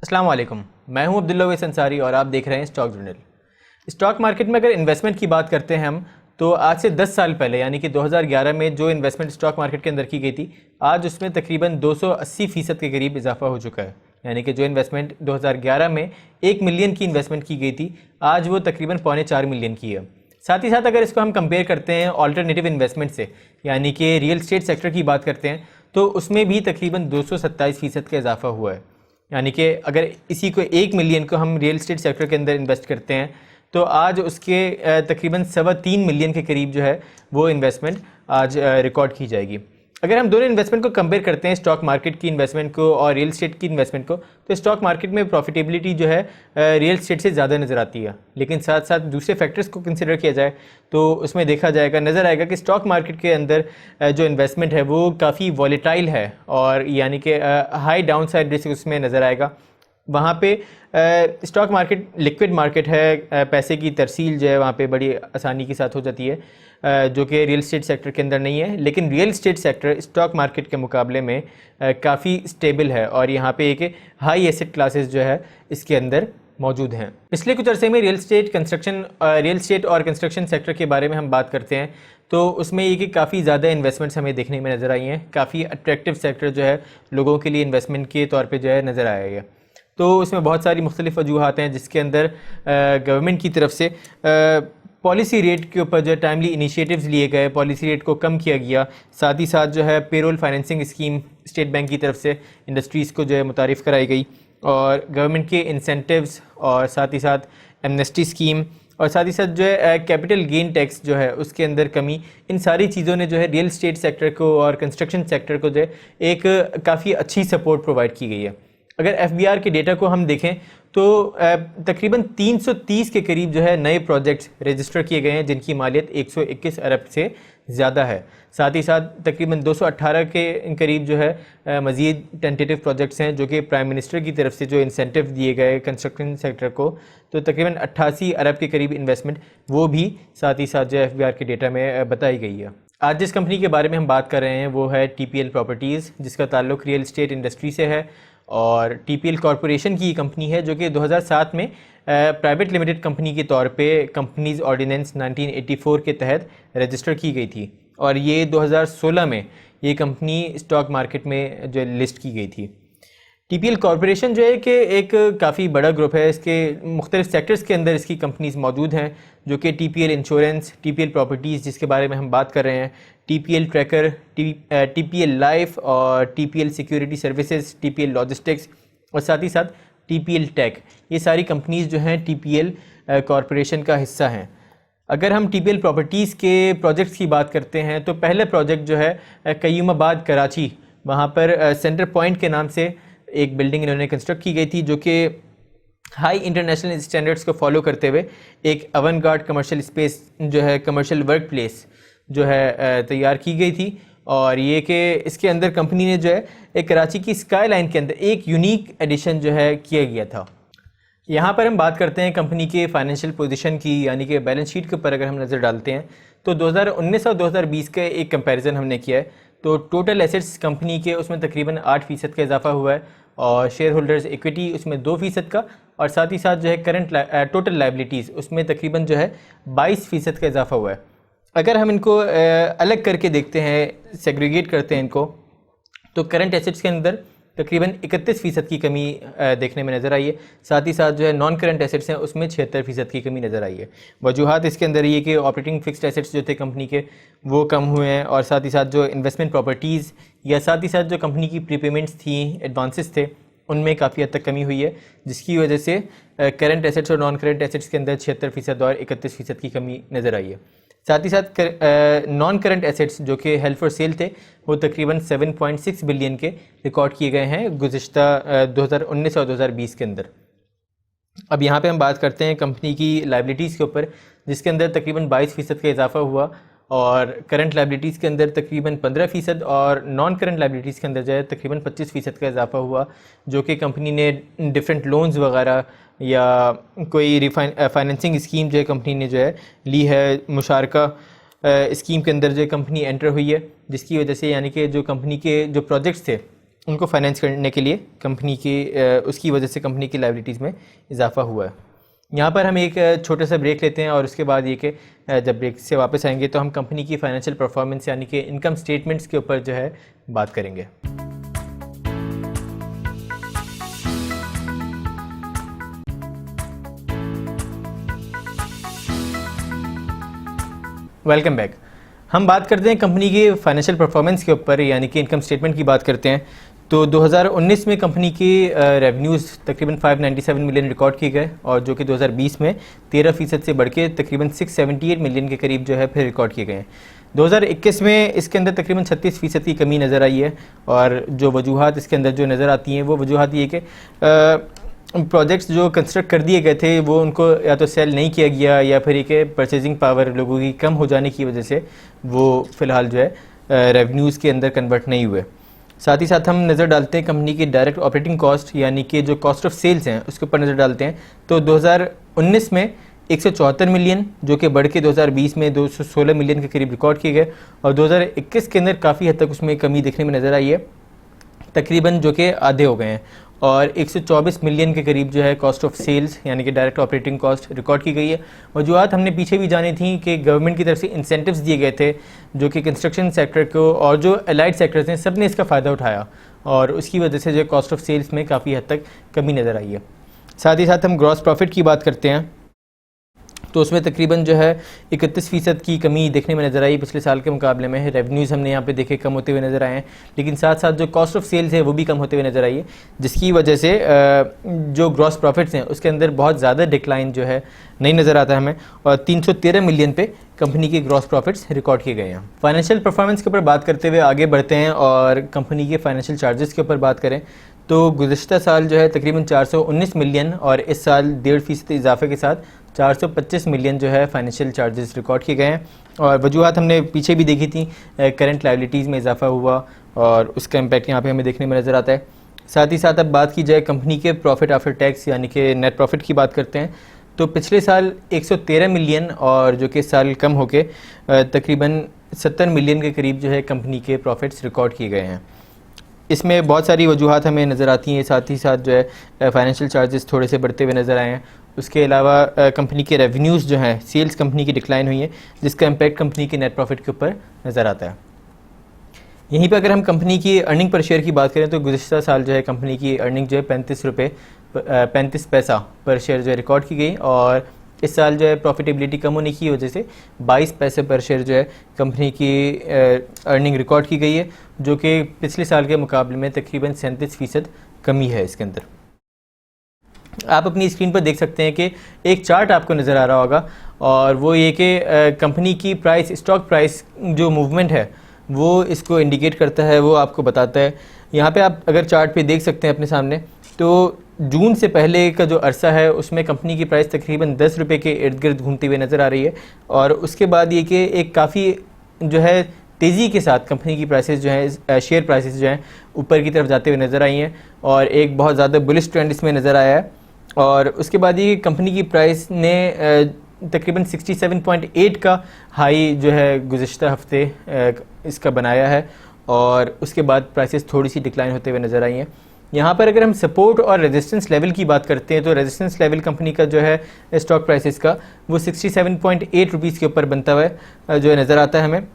अस्सलाम वालेकुम, मैं हूं अब्दुल्ला वैस अंसारी और आप देख रहे हैं स्टॉक जर्नल। स्टॉक मार्केट में अगर इन्वेस्टमेंट की बात करते हैं हम, तो आज से 10 साल पहले यानी कि 2011 में जो इन्वेस्टमेंट स्टॉक मार्केट के अंदर की गई थी, आज उसमें तकरीबन 280% के करीब इजाफा हो चुका है। यानी कि जो इन्वेस्टमेंट 2011 में 1 मिलियन की इन्वेस्टमेंट की गई थी, आज वो तकरीबन 4.25 मिलियन की है। साथ ही साथ अगर इसको हम कंपेयर करते हैं ऑल्टरनेटिव इन्वेस्टमेंट से, यानी कि रियल एस्टेट सेक्टर की बात करते हैं, तो उसमें भी तकरीबन 227% का इजाफा हुआ है। यानी कि अगर इसी को 1 मिलियन को हम रियल एस्टेट सेक्टर के अंदर इन्वेस्ट करते हैं, तो आज उसके तकरीबन 3.25 मिलियन के करीब जो है वो इन्वेस्टमेंट आज रिकॉर्ड की जाएगी। अगर हम दोनों इन्वेस्टमेंट को कंपेयर करते हैं, स्टॉक मार्केट की इन्वेस्टमेंट को और रियल एस्टेट की इन्वेस्टमेंट को, तो स्टॉक मार्केट में प्रॉफिटेबिलिटी जो है रियल एस्टेट से ज़्यादा नज़र आती है। लेकिन साथ साथ दूसरे फैक्टर्स को कंसिडर किया जाए तो उसमें देखा जाएगा, नज़र आएगा कि स्टॉक मार्केट के अंदर जो इन्वेस्टमेंट है वो काफ़ी वॉलेटाइल है और यानी कि हाई डाउन साइड रिस्क उसमें नज़र आएगा। वहाँ पे स्टॉक मार्केट लिक्विड मार्केट है, पैसे की तरसील जो है वहाँ पे बड़ी आसानी के साथ हो जाती है, जो कि रियल एस्टेट सेक्टर के अंदर नहीं है। लेकिन real estate sector stock market के मुकाबले में काफ़ी स्टेबल है और यहाँ पे एक हाई एसेट क्लासेस जो है इसके अंदर मौजूद हैं। पिछले कुछ अरसे में रियल एस्टेट और कंस्ट्रक्शन सेक्टर के बारे में हम बात करते हैं तो उसमें ये कि काफ़ी ज़्यादा इन्वेस्टमेंट्स हमें देखने में नज़र आई हैं। काफ़ी अट्रैक्टिव सेक्टर जो है लोगों के लिए इन्वेस्टमेंट के तौर पर जो है नज़र आया है। तो इसमें बहुत सारी मुख्तलिफ़ वजूहात हैं, जिसके अंदर गवर्नमेंट की तरफ से पॉलिसी रेट के ऊपर जो है टाइमली इनिशिएटिव्स लिए गए, पॉलिसी रेट को कम किया गया। साथ ही साथ जो है payroll financing scheme state bank की तरफ से इंडस्ट्रीज़ को जो है मुतारिफ़ कराई गई और गवर्नमेंट के इंसेंटिव्स और साथ ही साथ एमनेस्टी स्कीम और साथ ही साथ जो है कैपिटल गेन टैक्स जो है उसके अंदर कमी, इन सारी चीज़ों ने जो है रियल एस्टेट सेक्टर को और कंस्ट्रक्शन सेक्टर को जो है एक काफ़ी अच्छी सपोर्ट प्रोवाइड की गई है। अगर एफबीआर के डेटा को हम देखें तो तकरीबन 330 के करीब जो है नए प्रोजेक्ट्स रजिस्टर किए गए हैं, जिनकी मालियत 121 अरब से ज़्यादा है। साथ ही साथ तकरीबन 218 के करीब जो है मज़ीद टेंटेटिव प्रोजेक्ट्स हैं, जो कि प्राइम मिनिस्टर की तरफ से जो इंसेंटिव दिए गए कंस्ट्रक्शन सेक्टर को, तो तकरीबन 88 अरब के करीब इन्वेस्टमेंट वो भी साथ ही साथ जो एफबीआर के डेटा में बताई गई है। आज जिस कंपनी के बारे में हम बात कर रहे हैं वो है टीपीएल प्रॉपर्टीज़, जिसका ताल्लुक रियल एस्टेट इंडस्ट्री से है और टीपीएल कॉरपोरेशन की कंपनी है, जो कि 2007 में प्राइवेट लिमिटेड कंपनी के तौर पे कंपनीज़ ऑर्डिनेंस 1984 के तहत रजिस्टर की गई थी और ये 2016 में ये कंपनी स्टॉक मार्केट में जो लिस्ट की गई थी। टीपीएल कॉरपोरेशन जो है कि एक काफ़ी बड़ा ग्रुप है, इसके मुख्तलिफ सेक्टर्स के अंदर इसकी कंपनीज़ मौजूद हैं, जो कि टीपीएल इंश्योरेंस, टीपीएल प्रॉपर्टीज़ जिसके बारे में हम बात कर रहे हैं, टीपीएल ट्रैकर, टीपीएल लाइफ और TPL security services, TPL logistics और साथ ही साथ टीपीएल टेक, ये सारी कंपनीज़ जो हैं टीपीएल कॉरपोरेशन का हिस्सा हैं। अगर हम टीपीएल प्रॉपर्टीज़ के प्रोजेक्ट्स की बात करते हैं तो पहला प्रोजेक्ट जो है कयूमाबाद कराची, वहाँ पर सेंटर पॉइंट के नाम से एक बिल्डिंग इन्होंने कंस्ट्रक्ट की गई थी, जो कि हाई इंटरनेशनल स्टैंडर्ड्स को फॉलो करते हुए एक अवनगार्ड कमर्शियल स्पेस जो है कमर्शियल वर्क प्लेस जो है तैयार की गई थी। और ये कि इसके अंदर कंपनी ने जो है एक कराची की स्काई लाइन के अंदर एक यूनिक एडिशन जो है किया गया था। यहाँ पर हम बात करते हैं कंपनी के फाइनेंशियल पोजीशन की, यानी कि बैलेंस शीट के ऊपर अगर हम नज़र डालते हैं तो 2019 और 2020 का एक कंपैरिजन हमने किया है, तो टोटल एसेट्स कंपनी के उसमें तकरीबन 8% का इजाफा हुआ है और शेयर होल्डर्स इक्विटी उसमें 2% का और साथ ही साथ जो है करंट टोटल लाइबिलिटीज़ उसमें तकरीबन जो है 22% का इजाफा हुआ है। अगर हम इनको अलग करके देखते हैं, सेग्रीगेट करते हैं इनको, तो करंट एसेट्स के अंदर तकरीबन 31% की कमी देखने में नज़र आई है। साथ ही साथ जो है नॉन करंट एसेट्स हैं उसमें 76% की कमी नज़र आई है। वजूहात इसके अंदर ये कि ऑपरेटिंग फिक्स्ड एसेट्स जो थे कंपनी के वो कम हुए हैं और साथ ही साथ जो इन्वेस्टमेंट प्रॉपर्टीज़ या साथ ही साथ जो कंपनी की प्रीपेमेंट्स थी, एडवांसेस थे, उनमें काफ़ी हद तक कमी हुई है, जिसकी वजह से करंट एसेट्स और नॉन करंट एसेट्स के अंदर 76% और 31% की कमी नज़र आई है। साथ ही साथ नॉन करंट एसेट्स जो कि हेल्ड फॉर सेल थे वो तकरीबन 7.6 बिलियन के रिकॉर्ड किए गए हैं गुज़िश्ता 2019 और 2020 के अंदर। अब यहाँ पे हम बात करते हैं कंपनी की लाइबिलिटीज़ के ऊपर, जिसके अंदर तकरीबन 22% का इजाफा हुआ और करंट लाइबिलिटीज़ के अंदर तकरीबन 15% और नॉन करंट लाइबिलिटीज़ के अंदर जो है तकरीबन 25% का इजाफा हुआ, जो कि कंपनी ने डिफरेंट लोन्स वगैरह या कोई फाइनेंसिंग स्कीम जो है कंपनी ने जो है ली है, मुशारका स्कीम के अंदर जो कंपनी एंटर हुई है, जिसकी वजह से यानी कि जो कंपनी के जो प्रोजेक्ट्स थे उनको फाइनेंस करने के लिए कंपनी की उसकी वजह से कंपनी की लायबिलिटीज़ में इजाफा हुआ है। यहाँ पर हम एक छोटा सा ब्रेक लेते हैं और उसके बाद ये कि जब ब्रेक से वापस आएंगे तो हम कंपनी की फाइनेंशियल परफॉर्मेंस यानी कि इनकम स्टेटमेंट्स के ऊपर जो है बात करेंगे। Welcome back. हम बात करते हैं कंपनी की फाइनेंशियल परफॉर्मेंस के ऊपर यानी कि इनकम स्टेटमेंट की बात करते हैं। तो 2019 में कंपनी की रेवेन्यूज़ तकरीबन 597 मिलियन रिकॉर्ड किए गए और जो कि 2020 में 13% से बढ़ के तकरीबन 678 मिलियन के करीब जो है फिर रिकॉर्ड किए गए हैं। 2021 में इसके अंदर तकरीबन 36% की कमी नज़र आई है और जो वजूहात इसके अंदर जो नज़र आती हैं वो वजूहात ये कि प्रोजेक्ट्स जो कंस्ट्रक्ट कर दिए गए थे वो उनको या तो सेल नहीं किया गया या फिर ये परचेजिंग पावर लोगों की कम हो जाने की वजह से वो फ़िलहाल जो है रेवेन्यूज़ के अंदर कन्वर्ट नहीं हुए। साथ ही साथ हम नज़र डालते हैं कंपनी की डायरेक्ट ऑपरेटिंग कॉस्ट यानी कि जो कॉस्ट ऑफ सेल्स हैं उसके ऊपर नज़र डालते हैं। तो 2019 में 174 मिलियन जो कि बढ़ के 2020 में 216 मिलियन के करीब रिकॉर्ड किए गए और 2021 के अंदर काफ़ी हद तक उसमें कमी देखने में नज़र आई है, तकरीबन जो कि आधे हो गए हैं और 124 मिलियन के करीब जो है कॉस्ट ऑफ सेल्स यानी कि डायरेक्ट ऑपरेटिंग कॉस्ट रिकॉर्ड की गई है। वजूहत हमने पीछे भी जानी थी कि गवर्नमेंट की तरफ से इंसेंटिव्स दिए गए थे जो कि कंस्ट्रक्शन सेक्टर को और जो अलाइड सेक्टर्स हैं सब ने इसका फ़ायदा उठाया और उसकी वजह से जो कॉस्ट ऑफ सेल्स में काफ़ी हद तक कमी नज़र आई है। साथ ही साथ हम ग्रॉस प्रॉफिट की बात करते हैं तो उसमें तकरीबन जो है 31% की कमी देखने में नज़र आई पिछले साल के मुकाबले में। रेवेन्यूज़ हमने यहाँ पे देखे कम होते हुए नज़र आए हैं, लेकिन साथ साथ जो कॉस्ट ऑफ सेल्स है वो भी कम होते हुए नज़र आई है, जिसकी वजह से जो ग्रॉस प्रॉफिट्स हैं उसके अंदर बहुत ज़्यादा डिक्लाइन जो है नहीं नज़र आता हमें और 313 मिलियन पे कंपनी के ग्रॉस प्रॉफिट्स रिकॉर्ड किए गए हैं। फाइनेंशियल परफॉर्मेंस के ऊपर बात करते हुए आगे बढ़ते हैं और कंपनी के फाइनेंशियल चार्जेस के ऊपर बात करें तो गुज़श्ता साल जो है तकरीबन 419 मिलियन और इस साल 1.5% इजाफे के साथ 425 मिलियन जो है फाइनेंशियल चार्जेस रिकॉर्ड किए गए हैं। और वजूहत हमने पीछे भी देखी थी, करंट लायबिलिटीज़ में इजाफा हुआ और उसका इम्पैक्ट यहाँ पे हमें देखने में नज़र आता है। साथ ही साथ अब बात की जाए कंपनी के प्रॉफिट आफ्टर टैक्स यानी कि नेट प्रॉफिट की बात करते हैं तो पिछले साल 113 मिलियन और जो कि साल कम होके तकरीबन 70 मिलियन के करीब जो है कंपनी के प्रॉफिट्स रिकॉर्ड किए गए हैं। इसमें बहुत सारी वजूहत हमें नज़र आती हैं, साथ ही साथ जो है फाइनेंशियल चार्जेस थोड़े से बढ़ते हुए नज़र आए हैं। उसके अलावा कंपनी के रेवेन्यूज़ जो हैं सेल्स कंपनी की डिक्लाइन हुई है जिसका इम्पैक्ट कंपनी के नेट प्रॉफिट के ऊपर नज़र आता है। यहीं पर अगर हम कंपनी की अर्निंग पर शेयर की बात करें तो गुज़श्ता साल जो है कंपनी की अर्निंग जो है 35 पैसा पर शेयर जो है रिकॉर्ड की गई और इस साल जो है प्रॉफिटेबिलिटी कम होने की वजह से 22 पैसे पर शेयर जो है कंपनी की अर्निंग रिकॉर्ड की गई है जो कि पिछले साल के मुकाबले में तकरीबन 37% कमी है इसके अंदर। आप अपनी स्क्रीन पर देख सकते हैं कि एक चार्ट आपको नज़र आ रहा होगा और वो ये कि कंपनी की प्राइस स्टॉक प्राइस जो मूवमेंट है वो इसको इंडिकेट करता है, वो आपको बताता है। यहाँ पे आप अगर चार्ट पे देख सकते हैं अपने सामने तो जून से पहले का जो अरसा है उसमें कंपनी की प्राइस तकरीबन 10 रुपये के इर्द गिर्द घूमती हुई नज़र आ रही है और उसके बाद ये कि एक काफ़ी जो है तेज़ी के साथ कंपनी की प्राइसेस जो है शेयर प्राइसेस जो हैं ऊपर की तरफ जाते हुए नज़र आई हैं और एक बहुत ज़्यादा बुलिश ट्रेंड इसमें नज़र आया है। और उसके बाद ये कंपनी की प्राइस ने तकरीबन 67.8 का हाई जो है गुज़श्ता हफ्ते इसका बनाया है और उसके बाद प्राइसेस थोड़ी सी डिक्लाइन होते हुए नज़र आई हैं। यहाँ पर अगर हम सपोर्ट और रेजिस्टेंस लेवल की बात करते हैं तो रेजिस्टेंस लेवल कंपनी का जो है स्टॉक प्राइसेस का वो 67.8 रुपीज़ के ऊपर बनता हुआ जो है नज़र आता है हमें।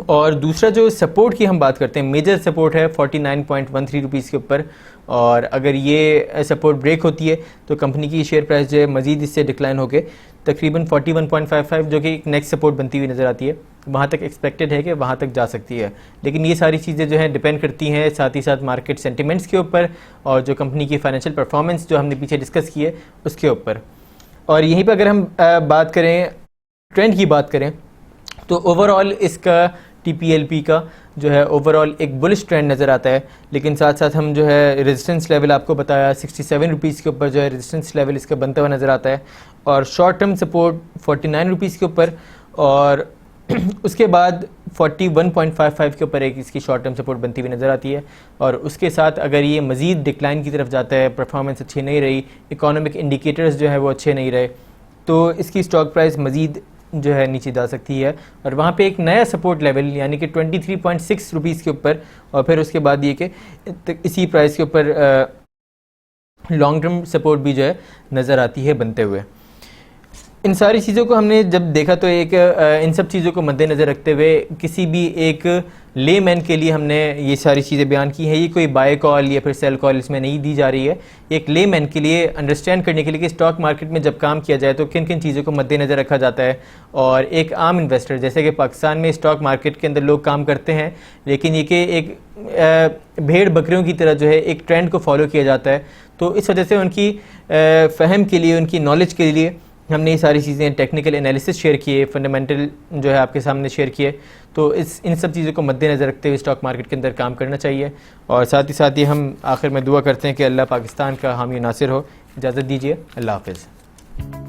और दूसरा जो सपोर्ट की हम बात करते हैं मेजर सपोर्ट है 49.13 रुपीज़ के ऊपर और अगर ये सपोर्ट ब्रेक होती है तो कंपनी की शेयर प्राइस जो है मज़ीद इससे डिक्लाइन होकर तकरीबन 41.55 जो कि एक नेक्स्ट सपोर्ट बनती हुई नज़र आती है, वहाँ तक एक्सपेक्टेड है कि वहाँ तक जा सकती है। लेकिन ये सारी चीज़ें जो हैं डिपेंड करती हैं साथ ही साथ मार्केट सेंटिमेंट्स के ऊपर और जो कंपनी की फाइनेंशियल परफॉर्मेंस जो हमने पीछे डिस्कस की है उसके ऊपर। और यहीं पर अगर हम बात करें ट्रेंड की बात करें तो ओवरऑल इसका TPLP का जो है ओवरऑल एक बुलिश ट्रेंड नज़र आता है। लेकिन साथ साथ हम जो है रेजिस्टेंस लेवल आपको बताया 67 रुपीज़ के ऊपर जो है रेजिस्टेंस लेवल इसका बनता हुआ नज़र आता है और शॉर्ट टर्म सपोर्ट 49 रुपीज़ के ऊपर और उसके बाद 41.55 के ऊपर एक इसकी शॉर्ट टर्म सपोर्ट बनती हुई नज़र आती है। और उसके साथ अगर ये मज़ीद डिक्लाइन की तरफ जाता है, परफॉर्मेंस अच्छी नहीं रही, इकोनॉमिक इंडिकेटर्स जो है वो अच्छे नहीं रहे, तो इसकी स्टॉक प्राइस मज़ीद जो है नीचे जा सकती है और वहाँ पे एक नया सपोर्ट लेवल यानी कि 23.6 रुपीज़ के ऊपर, और फिर उसके बाद ये कि इसी प्राइस के ऊपर लॉन्ग टर्म सपोर्ट भी जो है नज़र आती है बनते हुए। इन सारी चीज़ों को हमने जब देखा तो एक इन सब चीज़ों को मद्देनज़र रखते हुए किसी भी एक लेमैन के लिए हमने ये सारी चीज़ें बयान की हैं। ये कोई बाय कॉल या फिर सेल कॉल इसमें नहीं दी जा रही है। एक लेमैन के लिए अंडरस्टैंड करने के लिए कि स्टॉक मार्केट में जब काम किया जाए तो किन किन चीज़ों को मद्देनज़र रखा जाता है। और एक आम इन्वेस्टर, जैसे कि पाकिस्तान में स्टॉक मार्केट के अंदर लोग काम करते हैं, लेकिन ये कि एक भेड़ बकरियों की तरह जो है एक ट्रेंड को फॉलो किया जाता है, तो इस वजह से उनकी फ़हम के लिए, उनकी नॉलेज के लिए हमने ये सारी चीज़ें टेक्निकल एनालिसिस शेयर किए, फंडामेंटल जो है आपके सामने शेयर किए। तो इन सब चीज़ों को मद्देनज़र रखते हुए स्टॉक मार्केट के अंदर काम करना चाहिए। और साथ ही हम आखिर में दुआ करते हैं कि अल्लाह पाकिस्तान का हामी नासिर हो। इजाज़त दीजिए, अल्लाह हाफ़िज़।